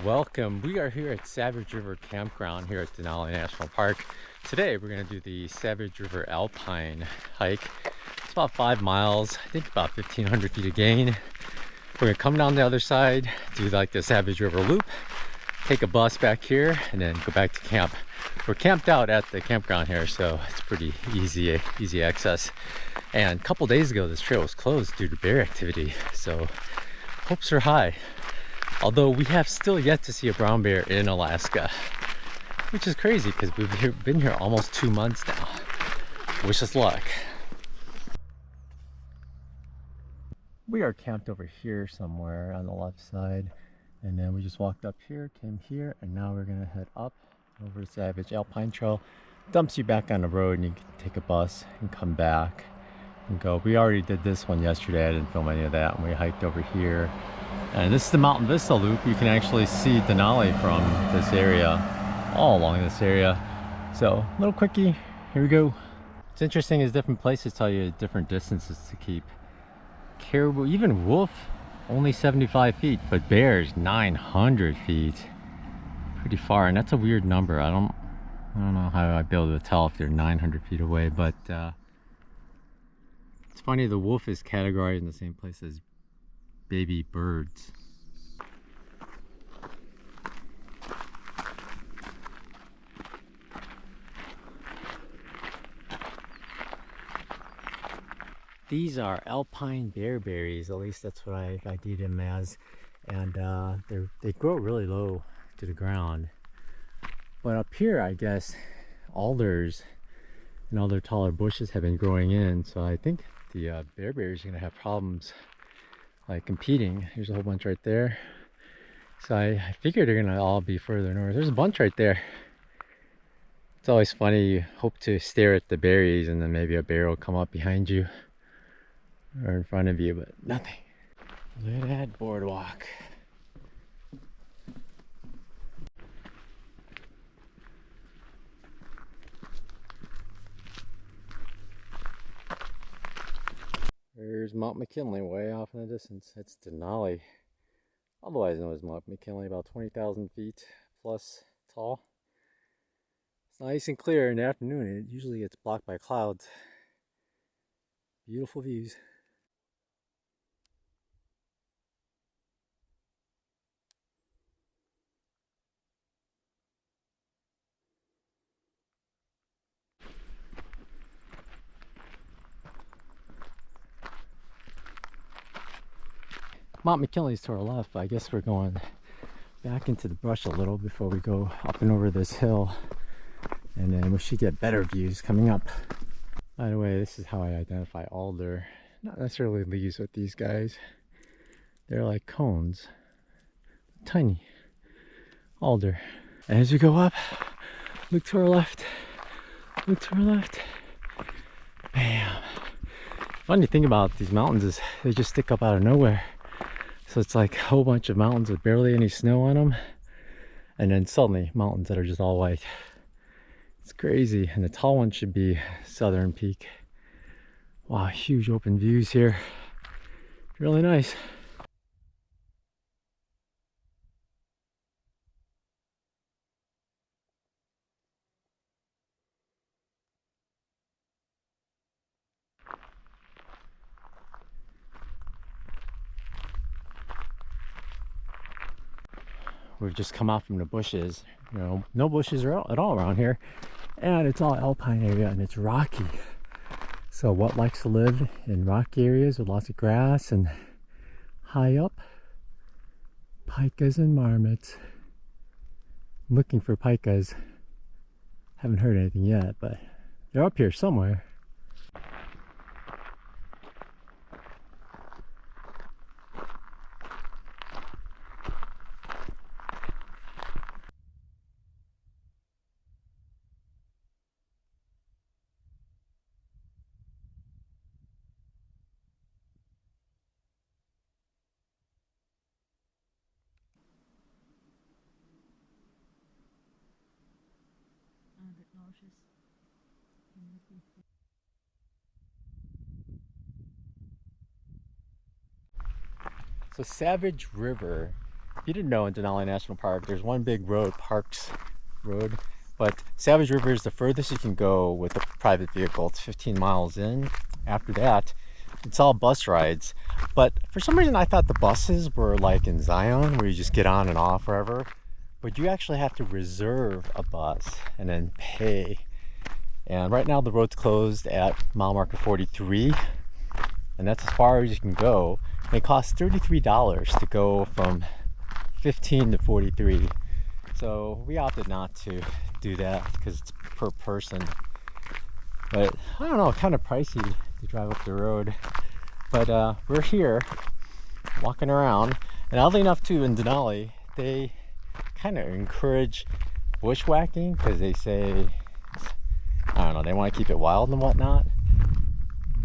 welcome. We are here at Savage River Campground here at Denali National Park. Today we're going to do the Savage River Alpine hike. It's about 5 miles, I think about 1,500 feet of gain. We're going to come down the other side, do like the Savage River loop, take a bus back here, and then go back to camp. We're camped out at the campground here, so it's pretty easy access. And a couple days ago this trail was closed due to bear activity, so hopes are high. Although we have still yet to see a brown bear in Alaska, which is crazy because we've been here almost 2 months now. Wish us luck. We are camped over here somewhere on the left side, and then we just walked up here, came here, and now we're gonna head up over the Savage Alpine Trail. Dumps you back on the road and you can take a bus and come back and go. We already did this one yesterday. I didn't film any of that, and we hiked over here. And this is the Mountain Vista Loop. You can actually see Denali from this area, all along this area. So, little quickie, here we go. What's interesting is different places tell you different distances to keep. Caribou, even wolf, only 75 feet, but bears, 900 feet. Pretty far, and that's a weird number. I don't know how I'd be able to tell if they're 900 feet away, but it's funny, the wolf is categorized in the same place as baby birds. These are alpine bearberries, at least that's what I did them as, and they grow really low to the ground. But up here, I guess alders and other taller bushes have been growing in, so I think the bearberries are going to have problems like competing. There's a whole bunch right there, so I figured they're gonna all be further north. There's a bunch right there. It's always funny, you hope to stare at the berries and then maybe a bear will come up behind you or in front of you, but nothing. Look at that boardwalk. There's Mt McKinley way off in the distance. It's Denali, otherwise known as Mt McKinley, about 20,000 feet plus tall. It's nice and clear in the afternoon. It usually gets blocked by clouds. Beautiful views. Mt McKinley's to our left, but I guess we're going back into the brush a little before we go up and over this hill, and then we should get better views coming up. By the way, this is how I identify alder. Not necessarily leaves with these guys. They're like cones. Tiny. Alder. And as we go up, look to our left. Look to our left. Bam. Funny thing about these mountains is they just stick up out of nowhere. So it's like a whole bunch of mountains with barely any snow on them, and then suddenly mountains that are just all white. It's crazy. And the tall one should be Southern Peak. Wow, huge open views here. Really nice. We've just come out from the bushes. You know, no bushes at all around here, and it's all alpine area and it's rocky. So what likes to live in rocky areas with lots of grass and high up? Pikas and marmots. I'm looking for pikas. Haven't heard anything yet, but they're up here somewhere. So Savage River If you didn't know, in Denali National Park, there's one big road, Parks Road, but Savage River is the furthest you can go with a private vehicle. It's 15 miles in. After that, it's all bus rides. But for some reason, I thought the buses were like in Zion, where you just get on and off wherever. But you actually have to reserve a bus and then pay. And right now the road's closed at mile marker 43, and that's as far as you can go. And it costs $33 to go from 15 to 43. So we opted not to do that because it's per person. But I don't know, kind of pricey to drive up the road. But we're here walking around, and oddly enough too, in Denali they kind of encourage bushwhacking because they say, I don't know, they want to keep it wild and whatnot.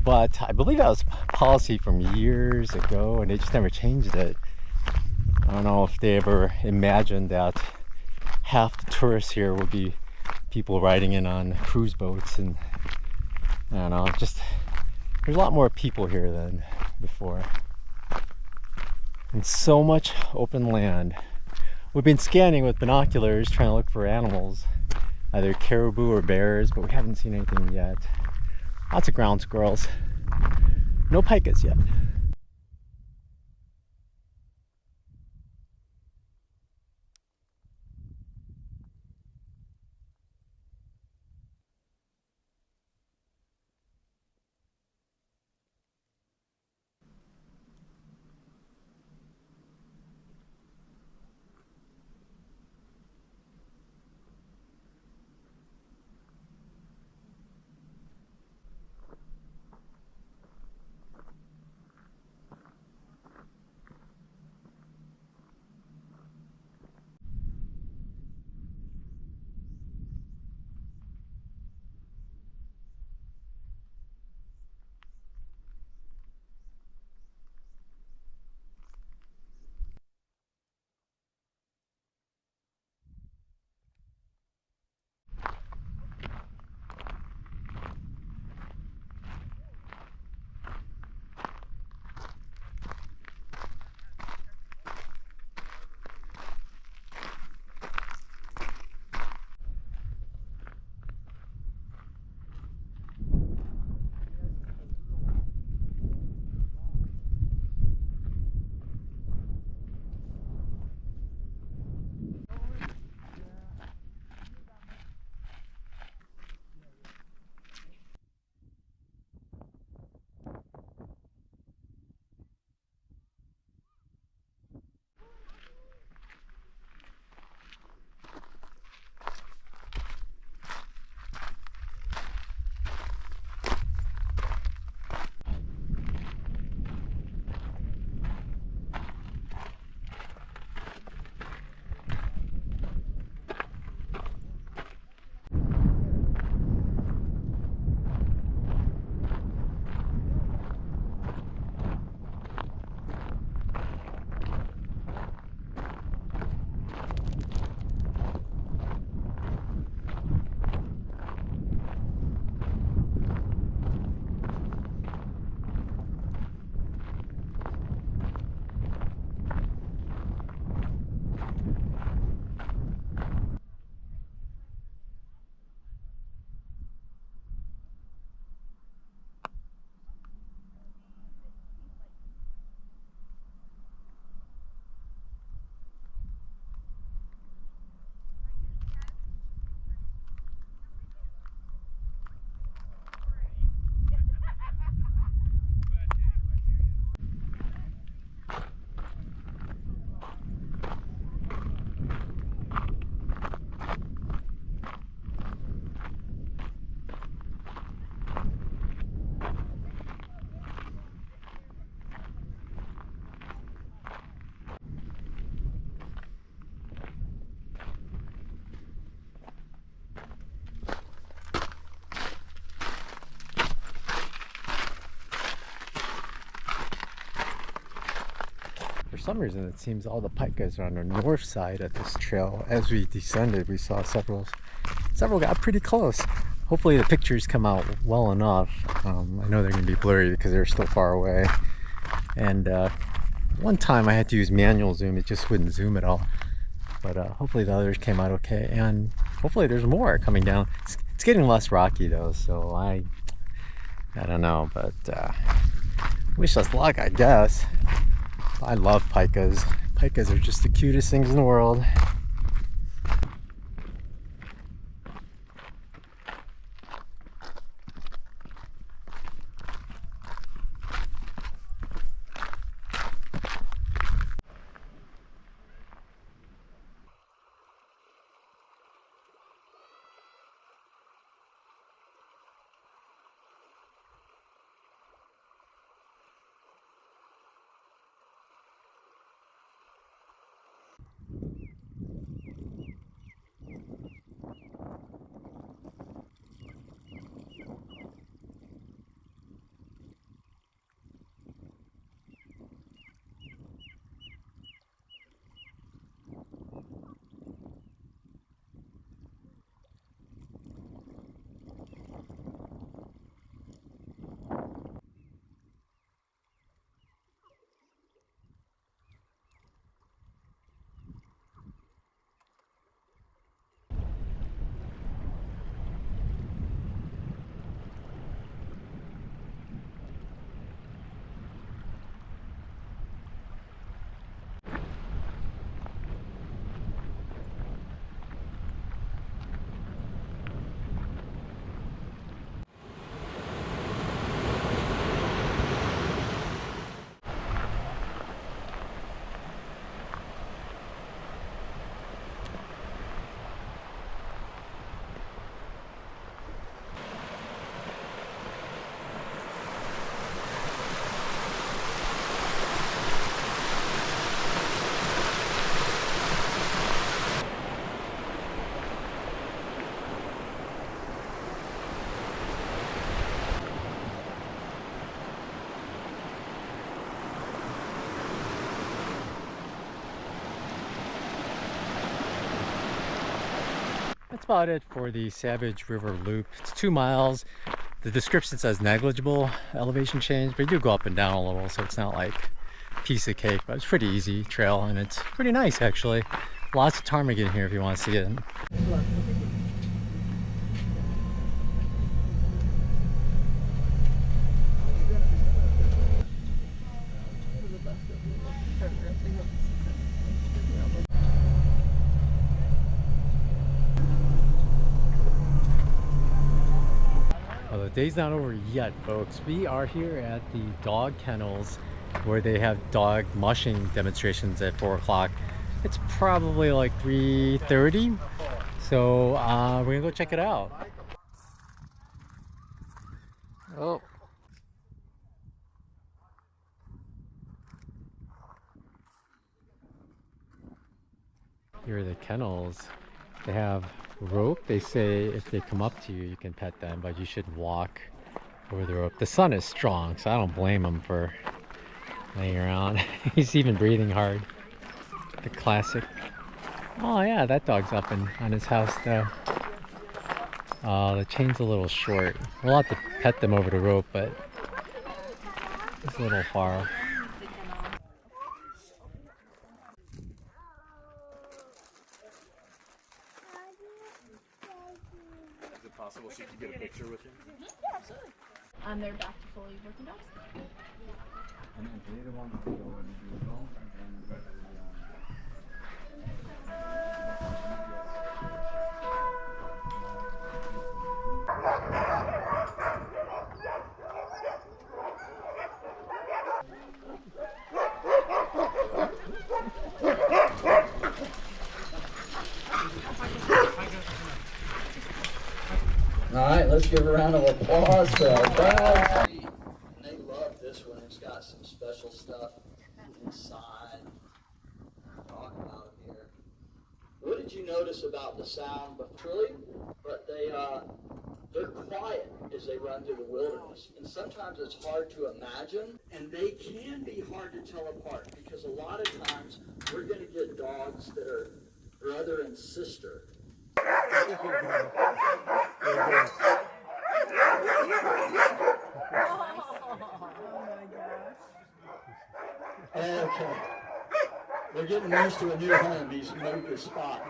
But I believe that was policy from years ago, and they just never changed it. I don't know if they ever imagined that half the tourists here would be people riding in on cruise boats, and I don't know, just there's a lot more people here than before. And so much open land. We've been scanning with binoculars trying to look for animals, either caribou or bears, but we haven't seen anything yet. Lots of ground squirrels. No pikas yet. For some reason, it seems all the pikas are on the north side of this trail. As we descended, we saw several got pretty close. Hopefully the pictures come out well enough. I know they're going to be blurry because they're still far away. And One time I had to use manual zoom, it just wouldn't zoom at all. But hopefully the others came out okay, and hopefully there's more coming down. It's getting less rocky though, so I don't know, but wish us luck, I guess. I love pikas. Pikas are just the cutest things in the world. That's about it for the Savage River Loop. It's 2 miles. The description says negligible elevation change, but you do go up and down a little, so it's not like a piece of cake, but it's pretty easy trail, and it's pretty nice actually. Lots of ptarmigan here if you want to see it. Well, the day's not over yet, folks. We are here at the dog kennels where they have dog mushing demonstrations at 4 o'clock. It's probably like 3:30, so we're gonna go check it out. Oh. Here are the kennels. They have rope. They say if they come up to you, you can pet them, but you should walk over the rope. The sun is strong, so I don't blame him for laying around. He's even breathing hard. The classic. Oh yeah, that dog's up on his house though. The chain's a little short. We'll have to pet them over the rope, but it's a little far. Is it possible she could get a picture with you? Yeah, absolutely. They're back to fully working dogs. All right, let's give a round of applause to our dogs. They love this one. It's got some special stuff inside. Talk about it here. What did you notice about the sound? But they're quiet as they run through the wilderness, and sometimes it's hard to imagine, and they can be hard to tell apart because a lot of times we're going to get dogs that are brother and sister. Okay, Okay. They're getting used to a new home. He's moved his spot.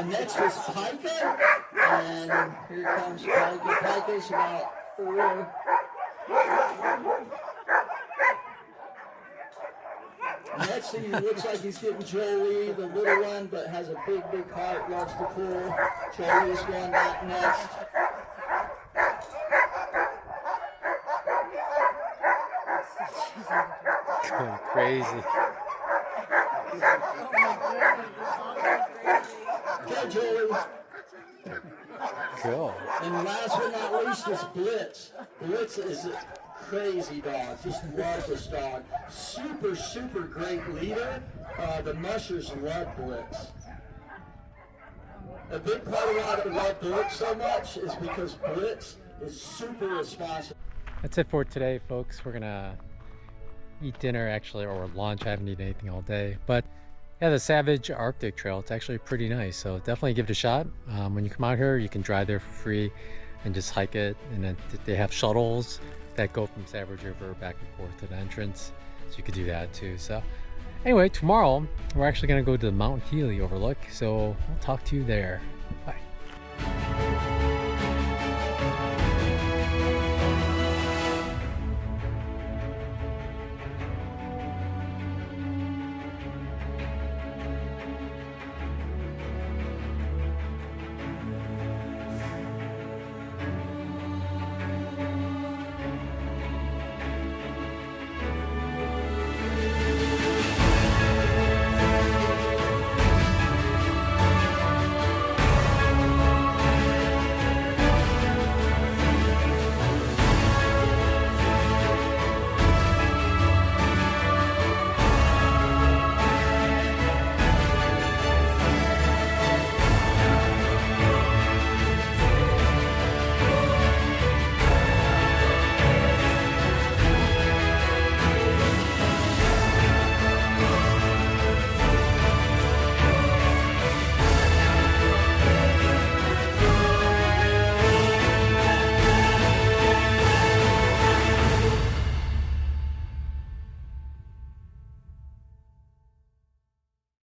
Next is pika, and here comes pika. Pika's about 4. Next, he looks like he's getting Joey, the little one, but has a big, big heart, loves the pool. Joey's going back next. Going crazy. Okay, Joey. Cool. And last but not least is Blitz. Blitz is a crazy dog. Just love this dog. Super, super great leader. The mushers love Blitz. A big part of why they love Blitz so much is because Blitz is super responsive. That's it for today, folks. We're gonna eat dinner actually, or lunch. I haven't eaten anything all day, but yeah, the Savage Arctic Trail, it's actually pretty nice, so definitely give it a shot. When you come out here, you can drive there for free and just hike it, and then they have shuttles that go from Savage River back and forth to the entrance, so you could do that too. So anyway, tomorrow we're actually going to go to the Mt McKinley overlook, so we'll talk to you there. Bye.